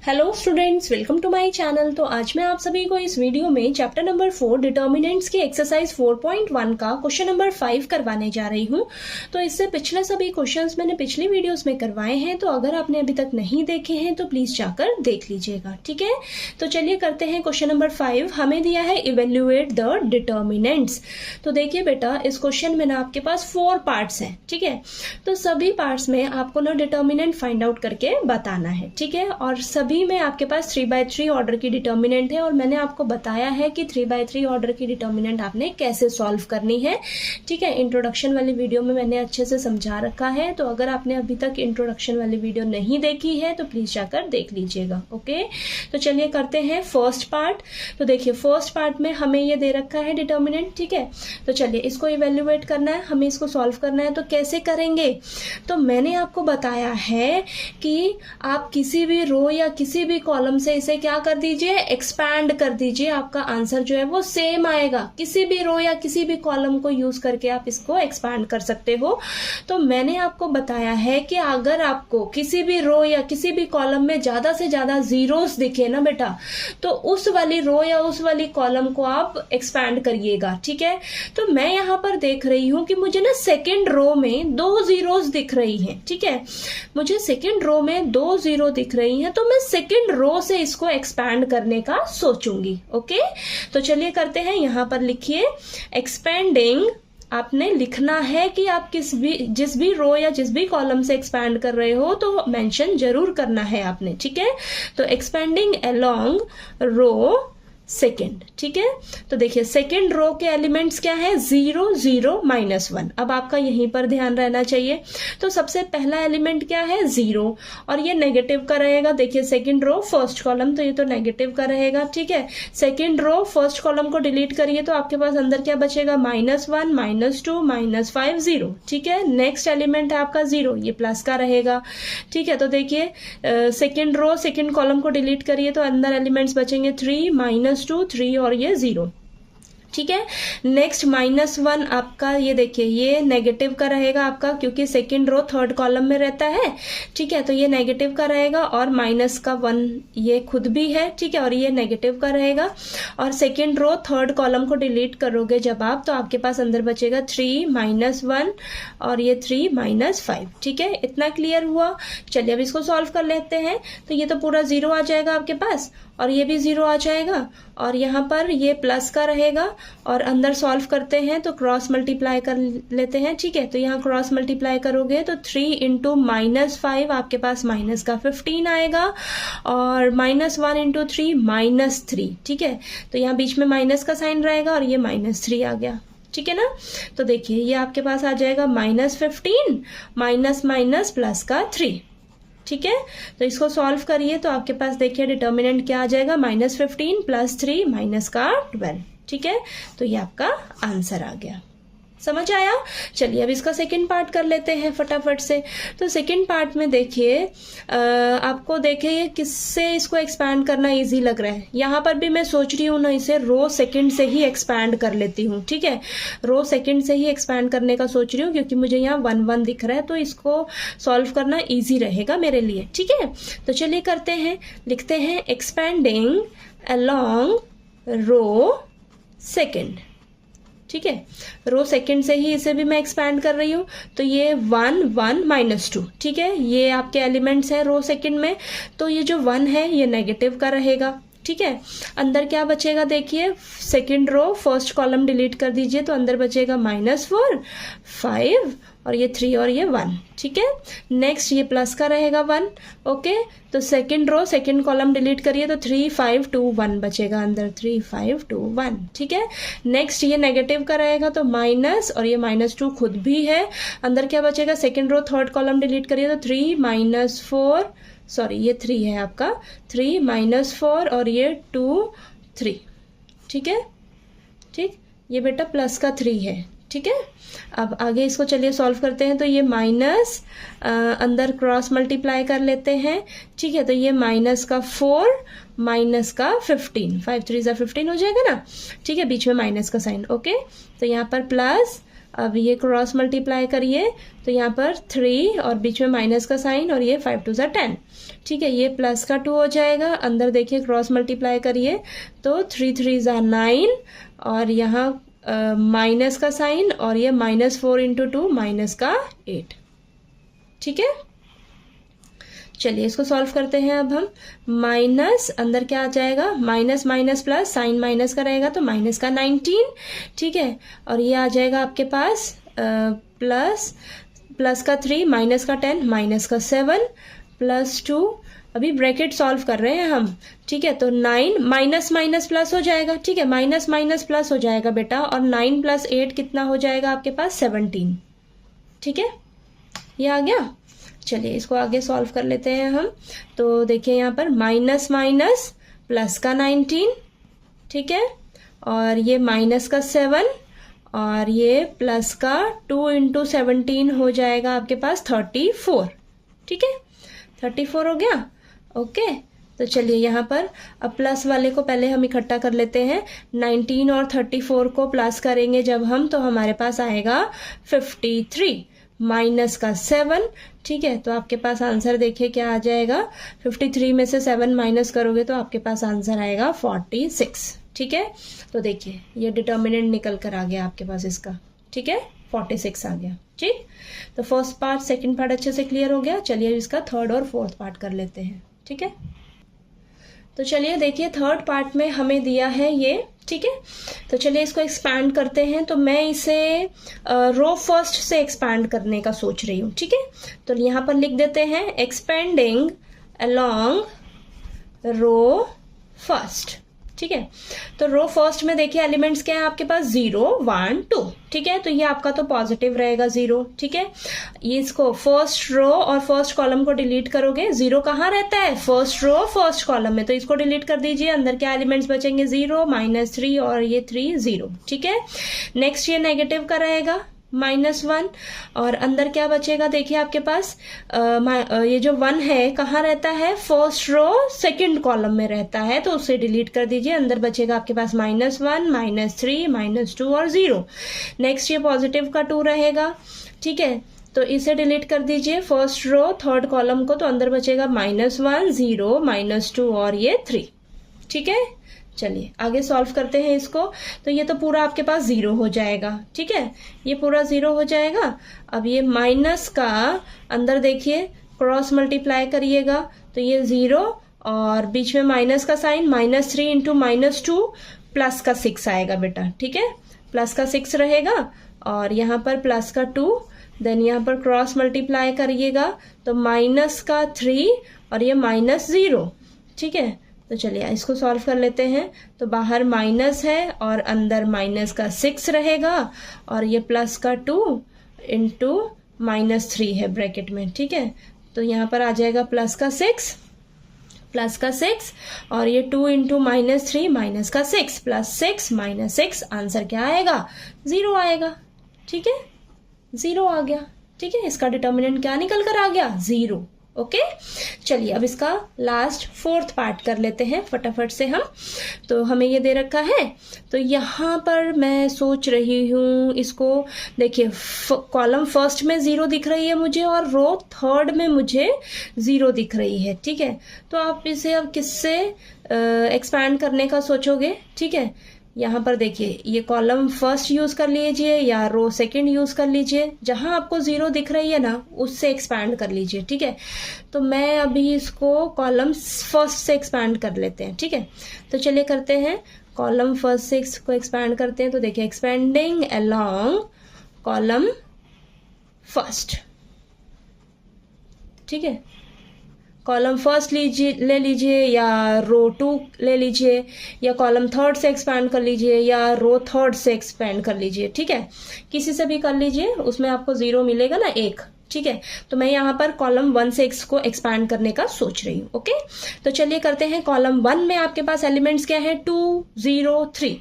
Hello students, welcome to my channel. तो आज मैं आप सभी को इस वीडियो में चैप्टर नंबर 4 डिटर्मिनेंट्स की एक्सरसाइज 4.1 का क्वेश्चन नंबर 5 करवाने जा रही हूँ। तो इससे पिछले सभी क्वेश्चंस मैंने पिछली वीडियोस में करवाए हैं, तो अगर आपने अभी तक नहीं देखे हैं तो प्लीज जाकर देख लीजिएगा, ठीक है। तो चलिए करते हैं क्वेश्चन नंबर 5। हमें दिया है इवेल्युएट द डिटर्मिनेंट्स। तो देखिए बेटा, इस क्वेश्चन में ना आपके पास 4 पार्ट्स हैं, ठीक है। तो सभी पार्ट्स में आपको ना डिटर्मिनेंट फाइंड आउट करके बताना है, ठीक है। और सभी में आपके पास 3/3 ऑर्डर की डिटर्मिनेंट है और मैंने आपको बताया है कि 3/3 ऑर्डर की डिटर्मिनेंट आपने कैसे सॉल्व करनी है, ठीक है। इंट्रोडक्शन वाली वीडियो में मैंने अच्छे से समझा रखा है, तो अगर आपने अभी तक इंट्रोडक्शन वाली वीडियो नहीं देखी है तो प्लीज जाकर देख लीजिएगा, ओके। तो चलिए करते हैं फर्स्ट पार्ट। तो देखिए फर्स्ट पार्ट में हमें ये दे रखा है डिटर्मिनेंट, ठीक है। तो चलिए इसको इवेल्युएट करना है, हमें इसको सॉल्व करना है। तो कैसे करेंगे? तो मैंने आपको बताया है कि आप किसी भी रो या किसी भी कॉलम से इसे क्या कर दीजिए, एक्सपैंड कर दीजिए। आपका आंसर जो है वो सेम आएगा। किसी भी रो या किसी भी कॉलम को यूज करके आप इसको एक्सपैंड कर सकते हो। तो मैंने आपको बताया है कि अगर आपको किसी भी रो या किसी भी कॉलम में ज्यादा से ज्यादा जीरोस दिखे ना बेटा, तो उस वाली रो या उस वाली कॉलम को आप एक्सपैंड करिएगा, ठीक है। तो मैं यहाँ पर देख रही हूं कि मुझे ना सेकेंड रो में 2 जीरोस दिख रही हैं, ठीक है। मुझे सेकेंड रो में 2 जीरो दिख रही हैं, तो मैं सेकेंड रो से इसको एक्सपैंड करने का सोचूंगी, ओके। तो चलिए करते हैं, यहां पर लिखिए एक्सपेंडिंग। आपने लिखना है कि आप जिस भी रो या जिस भी कॉलम से एक्सपैंड कर रहे हो तो मेंशन जरूर करना है आपने, ठीक है। तो एक्सपेंडिंग अलोंग रो सेकेंड, ठीक है। तो देखिए सेकेंड रो के एलिमेंट्स क्या है, 0 0 -1। अब आपका यहीं पर ध्यान रहना चाहिए। तो सबसे पहला एलिमेंट क्या है, 0, और ये नेगेटिव का रहेगा। देखिए सेकेंड रो फर्स्ट कॉलम, तो ये तो नेगेटिव का रहेगा, ठीक है। सेकेंड रो फर्स्ट कॉलम को डिलीट करिए तो आपके पास अंदर क्या बचेगा, -1 -2 -5 0, ठीक है। नेक्स्ट एलिमेंट है आपका 0, ये प्लस का रहेगा, ठीक है। तो देखिए सेकेंड रो सेकेंड कॉलम को डिलीट करिए तो अंदर एलिमेंट्स बचेंगे 3 -2 3 और ये 0, ठीक है। नेक्स्ट -1 आपका, ये देखिए ये नेगेटिव का रहेगा आपका, क्योंकि सेकेंड रो थर्ड कॉलम में रहता है, ठीक है। तो ये नेगेटिव का रहेगा और -1 ये खुद भी है, ठीक है, और ये नेगेटिव का रहेगा। और सेकेंड रो थर्ड कॉलम को डिलीट करोगे जब आप, तो आपके पास अंदर बचेगा 3 -1 और ये 3 -5, ठीक है। इतना क्लियर हुआ। चलिए अब इसको सॉल्व कर लेते हैं। तो ये तो पूरा 0 आ जाएगा आपके पास और ये भी 0 आ जाएगा और यहाँ पर ये प्लस का रहेगा और अंदर सॉल्व करते हैं तो क्रॉस मल्टीप्लाई कर लेते हैं, ठीक है। तो यहाँ क्रॉस मल्टीप्लाई करोगे तो 3 × -5 आपके पास माइनस का 15 आएगा और -1 × 3 -3, ठीक है। तो यहाँ बीच में माइनस का साइन रहेगा और ये -3 आ गया, ठीक है ना। तो देखिए ये आपके पास आ जाएगा -15 माइनस प्लस का 3, ठीक है। तो इसको सॉल्व करिए तो आपके पास देखिए डिटर्मिनेंट क्या आ जाएगा, -15 + 3 -12, ठीक है। तो ये आपका आंसर आ गया। समझ आया? चलिए अब इसका सेकंड पार्ट कर लेते हैं फटाफट से। तो सेकंड पार्ट में देखिए आपको देखिए किससे इसको एक्सपैंड करना इजी लग रहा है। यहाँ पर भी मैं सोच रही हूँ ना, इसे रो सेकंड से ही एक्सपैंड कर लेती हूँ, ठीक है। रो सेकंड से ही एक्सपैंड करने का सोच रही हूँ क्योंकि मुझे यहाँ 1 1 दिख रहा है, तो इसको सॉल्व करना ईजी रहेगा मेरे लिए, ठीक है। तो चलिए करते हैं, लिखते हैं एक्सपेंडिंग अलोंग रो सेकेंड, ठीक है। रो सेकंड से ही इसे भी मैं एक्सपैंड कर रही हूँ। तो ये 1 1 -2, ठीक है। ये आपके एलिमेंट्स हैं रो सेकंड में। तो ये जो 1 है ये नेगेटिव का रहेगा, ठीक है। अंदर क्या बचेगा, देखिए second row first column delete कर दीजिए तो अंदर बचेगा -4 5 और ये 3 और ये 1, ठीक है। नेक्स्ट ये प्लस का रहेगा 1, ओके। तो second row second column delete करिए तो 3 5 2 1 बचेगा अंदर, 3 5 2 1, ठीक है। नेक्स्ट ये नेगेटिव का रहेगा तो माइनस और ये -2 खुद भी है, अंदर क्या बचेगा, second row third column delete करिए तो 3 -4 सॉरी ये 3 है आपका, 3 -4 और ये 2 3, ठीक है, ठीक। ये बेटा प्लस का 3 है, ठीक है। अब आगे इसको चलिए सॉल्व करते हैं। तो ये माइनस अंदर क्रॉस मल्टीप्लाई कर लेते हैं, ठीक है। तो ये माइनस का 4 माइनस का 15, 5 3 15 हो जाएगा ना, ठीक है। बीच में माइनस का साइन, ओके। तो यहाँ पर प्लस अब ये क्रॉस मल्टीप्लाई करिए तो यहाँ पर 3 और बीच में माइनस का साइन और ये 5 2 10, ठीक है, ये प्लस का 2 हो जाएगा, अंदर देखिए क्रॉस मल्टीप्लाई करिए तो 3 3 ज़ा 9 और यहाँ माइनस का साइन और ये -4 इंटू 2 माइनस का 8। ठीक है, चलिए इसको सॉल्व करते हैं अब हम। माइनस अंदर क्या आ जाएगा, minus minus plus, sign minus का रहेगा तो माइनस का 19। ठीक है, और ये आ जाएगा आपके पास प्लस का 3, माइनस का 10, माइनस का 7 प्लस 2। अभी ब्रैकेट सॉल्व कर रहे हैं हम। ठीक है, तो 9 माइनस माइनस प्लस हो जाएगा। ठीक है, माइनस माइनस प्लस हो जाएगा बेटा, और 9 प्लस 8 कितना हो जाएगा आपके पास 17। ठीक है, ये आ गया। चलिए इसको आगे सॉल्व कर लेते हैं हम। तो देखिए यहाँ पर माइनस माइनस प्लस का 19, ठीक है, और ये माइनस का 7 और ये प्लस का 2 इंटू 17 हो जाएगा आपके पास 34। ठीक है, 34 हो गया। ओके, तो चलिए यहाँ पर अब प्लस वाले को पहले हम इकट्ठा कर लेते हैं। 19 और 34 को प्लस करेंगे जब हम, तो हमारे पास आएगा 53 माइनस का 7। ठीक है, तो आपके पास आंसर देखिए क्या आ जाएगा। 53 में से 7 माइनस करोगे तो आपके पास आंसर आएगा 46। ठीक है, तो देखिए ये डिटर्मिनेंट निकल कर आ गया आपके पास इसका। ठीक है, 46 आ गया। ठीक, तो फर्स्ट पार्ट सेकंड पार्ट अच्छे से क्लियर हो गया। चलिए इसका थर्ड और फोर्थ पार्ट कर लेते हैं। ठीक है, तो चलिए देखिए थर्ड पार्ट में हमें दिया है ये। ठीक है, तो चलिए इसको एक्सपैंड करते हैं। तो मैं इसे रो फर्स्ट से एक्सपैंड करने का सोच रही हूँ। ठीक है, तो यहाँ पर लिख देते हैं एक्सपेंडिंग अलोंग रो फर्स्ट। ठीक है, तो रो फर्स्ट में देखिए एलिमेंट्स क्या है आपके पास 0 1 2। ठीक है, तो ये आपका तो पॉजिटिव रहेगा 0। ठीक है, ये इसको फर्स्ट रो और फर्स्ट कॉलम को डिलीट करोगे। 0 कहाँ रहता है, फर्स्ट रो फर्स्ट कॉलम में, तो इसको डिलीट कर दीजिए। अंदर क्या एलिमेंट्स बचेंगे 0 -3 और ये 3 0। ठीक है, नेक्स्ट ये नेगेटिव का रहेगा -1 और अंदर क्या बचेगा देखिए आपके पास ये जो 1 है कहाँ रहता है, फर्स्ट रो सेकंड कॉलम में रहता है, तो उसे डिलीट कर दीजिए। अंदर बचेगा आपके पास -1 -3 -2 और 0। नेक्स्ट ये पॉजिटिव का 2 रहेगा। ठीक है, तो इसे डिलीट कर दीजिए फर्स्ट रो थर्ड कॉलम को, तो अंदर बचेगा -1 0 -2 और ये 3। ठीक है, चलिए आगे सॉल्व करते हैं इसको। तो ये तो पूरा आपके पास 0 हो जाएगा। ठीक है, ये पूरा 0 हो जाएगा। अब ये माइनस का अंदर देखिए क्रॉस मल्टीप्लाई करिएगा तो ये 0 और बीच में माइनस का साइन -3 इंटू -2 प्लस का 6 आएगा बेटा। ठीक है, प्लस का 6 रहेगा और यहाँ पर प्लस का 2, देन यहाँ पर क्रॉस मल्टीप्लाई करिएगा तो माइनस का 3 और ये -0। ठीक है, तो चलिए इसको सॉल्व कर लेते हैं। तो बाहर माइनस है और अंदर माइनस का 6 रहेगा और ये प्लस का 2 इंटू -3 है ब्रैकेट में। ठीक है, तो यहाँ पर आ जाएगा प्लस का 6 और ये 2 इंटू -3 माइनस का 6 प्लस 6 -6 आंसर क्या आएगा 0 आएगा। ठीक है, 0 आ गया। ठीक है, इसका डिटर्मिनेंट क्या निकल कर आ गया 0। ओके, चलिए अब इसका लास्ट फोर्थ पार्ट कर लेते हैं फटाफट से हम। तो हमें ये दे रखा है, तो यहाँ पर मैं सोच रही हूँ इसको देखिए कॉलम फर्स्ट में 0 दिख रही है मुझे और रो थर्ड में मुझे 0 दिख रही है। ठीक है, तो आप इसे अब किससे एक्सपैंड करने का सोचोगे। ठीक है, यहाँ पर देखिए ये कॉलम फर्स्ट यूज कर लीजिए या रो सेकंड यूज कर लीजिए, जहां आपको 0 दिख रही है ना उससे एक्सपैंड कर लीजिए। ठीक है, तो मैं अभी इसको कॉलम फर्स्ट से एक्सपैंड कर लेते हैं। ठीक है, तो चलिए करते हैं कॉलम फर्स्ट से इसको एक्सपैंड करते हैं। तो देखिए एक्सपेंडिंग अलोंग कॉलम फर्स्ट। ठीक है, कॉलम फर्स्ट ले लीजिए या रो 2 ले लीजिए या कॉलम थर्ड से एक्सपैंड कर लीजिए या रो थर्ड से एक्सपैंड कर लीजिए। ठीक है, किसी से भी कर लीजिए, उसमें आपको 0 मिलेगा ना 1। ठीक है, तो मैं यहाँ पर कॉलम 1 से को एक्सपैंड करने का सोच रही हूँ। ओके, तो चलिए करते हैं। कॉलम 1 में आपके पास एलिमेंट्स क्या है 2 0 3।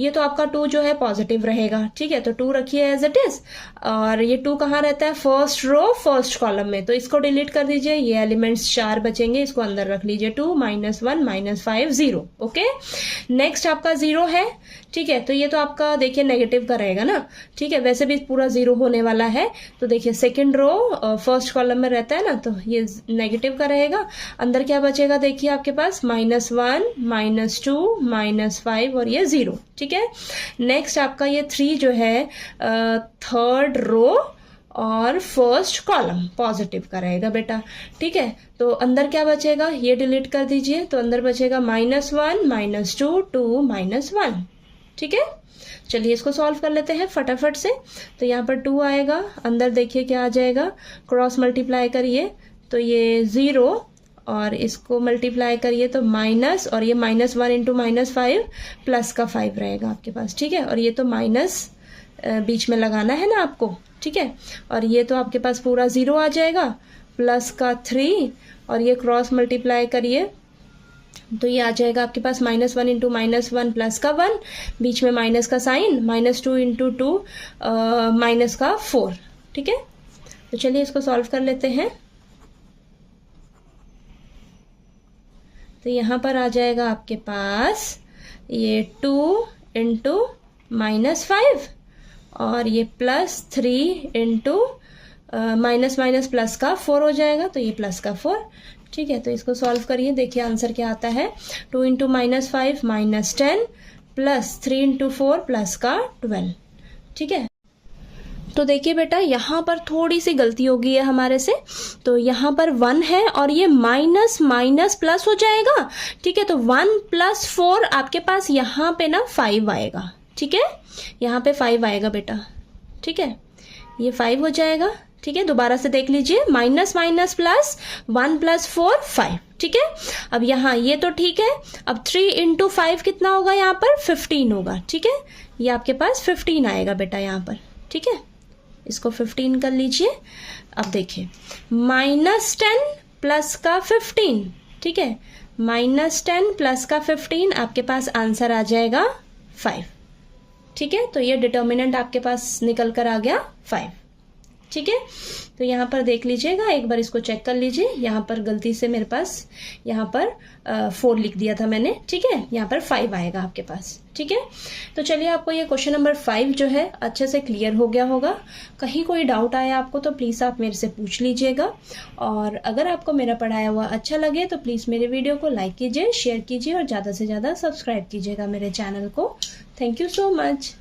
ये तो आपका 2 जो है पॉजिटिव रहेगा। ठीक है, तो 2 रखिए एज इट इज और ये 2 कहाँ रहता है फर्स्ट रो फर्स्ट कॉलम में, तो इसको डिलीट कर दीजिए। ये एलिमेंट्स 4 बचेंगे, इसको अंदर रख लीजिए 2 -1 -5 0। ओके, नेक्स्ट आपका 0 है। ठीक है, तो ये तो आपका देखिए नेगेटिव का रहेगा ना। ठीक है, वैसे भी पूरा 0 होने वाला है। तो देखिए सेकेंड रो फर्स्ट कॉलम में रहता है ना, तो ये नेगेटिव का रहेगा। अंदर क्या बचेगा देखिए आपके पास, -1, -2, -5 और ये 0। ठीक है, नेक्स्ट आपका ये 3 जो है थर्ड रो और फर्स्ट कॉलम पॉजिटिव का रहेगा बेटा। ठीक है, तो अंदर क्या बचेगा, ये डिलीट कर दीजिए, तो अंदर बचेगा -1, -2, 2, -1। ठीक है, चलिए इसको सॉल्व कर लेते हैं फटाफट से। तो यहाँ पर 2 आएगा, अंदर देखिए क्या आ जाएगा, क्रॉस मल्टीप्लाई करिए तो ये 0 और इसको मल्टीप्लाई करिए तो माइनस, और ये -1 इंटू -5 प्लस का 5 रहेगा आपके पास। ठीक है, और ये तो माइनस बीच में लगाना है ना आपको। ठीक है, और ये तो आपके पास पूरा 0 आ जाएगा, प्लस का 3 और ये क्रॉस मल्टीप्लाई करिए तो ये आ जाएगा आपके पास -1 इंटू -1 प्लस का 1, बीच में माइनस का साइन, -2 इंटू 2 माइनस का 4। ठीक है, तो चलिए इसको सॉल्व कर लेते हैं। तो यहाँ पर आ जाएगा आपके पास ये 2 इंटू -5 और ये +3 इंटू माइनस माइनस प्लस का 4 हो जाएगा, तो ये प्लस का 4। ठीक है, तो इसको सॉल्व करिए, देखिए आंसर क्या आता है, 2 इंटू -5 -10 प्लस 3 इंटू 4 प्लस का 12। ठीक है, तो देखिए बेटा यहाँ पर थोड़ी सी गलती हो गई है हमारे से, तो यहाँ पर 1 है और ये माइनस माइनस प्लस हो जाएगा। ठीक है, तो 1 + 4 आपके पास यहाँ पे ना 5 आएगा। ठीक है, यहाँ पे 5 आएगा बेटा। ठीक है, ये 5 हो जाएगा। ठीक है, दोबारा से देख लीजिए, माइनस माइनस प्लस, 1 + 4 5। ठीक है, अब यहाँ ये तो ठीक है, अब 3 इंटू 5 कितना होगा, यहाँ पर 15 होगा। ठीक है, ये आपके पास 15 आएगा बेटा यहाँ पर। ठीक है, इसको 15 कर लीजिए। अब देखिए -10 प्लस का 15। ठीक है, -10 प्लस का 15 आपके पास आंसर आ जाएगा 5। ठीक है, तो ये डिटर्मिनेंट आपके पास निकल कर आ गया 5। ठीक है, तो यहाँ पर देख लीजिएगा, एक बार इसको चेक कर लीजिए, यहाँ पर गलती से मेरे पास यहाँ पर 4 लिख दिया था मैंने। ठीक है, यहाँ पर 5 आएगा आपके पास। ठीक है, तो चलिए आपको ये क्वेश्चन नंबर 5 जो है अच्छे से क्लियर हो गया होगा। कहीं कोई डाउट आया आपको तो प्लीज़ आप मेरे से पूछ लीजिएगा, और अगर आपको मेरा पढ़ाया हुआ अच्छा लगे तो प्लीज़ मेरे वीडियो को लाइक कीजिए, शेयर कीजिए और ज़्यादा से ज़्यादा सब्सक्राइब कीजिएगा मेरे चैनल को। Thank you so much.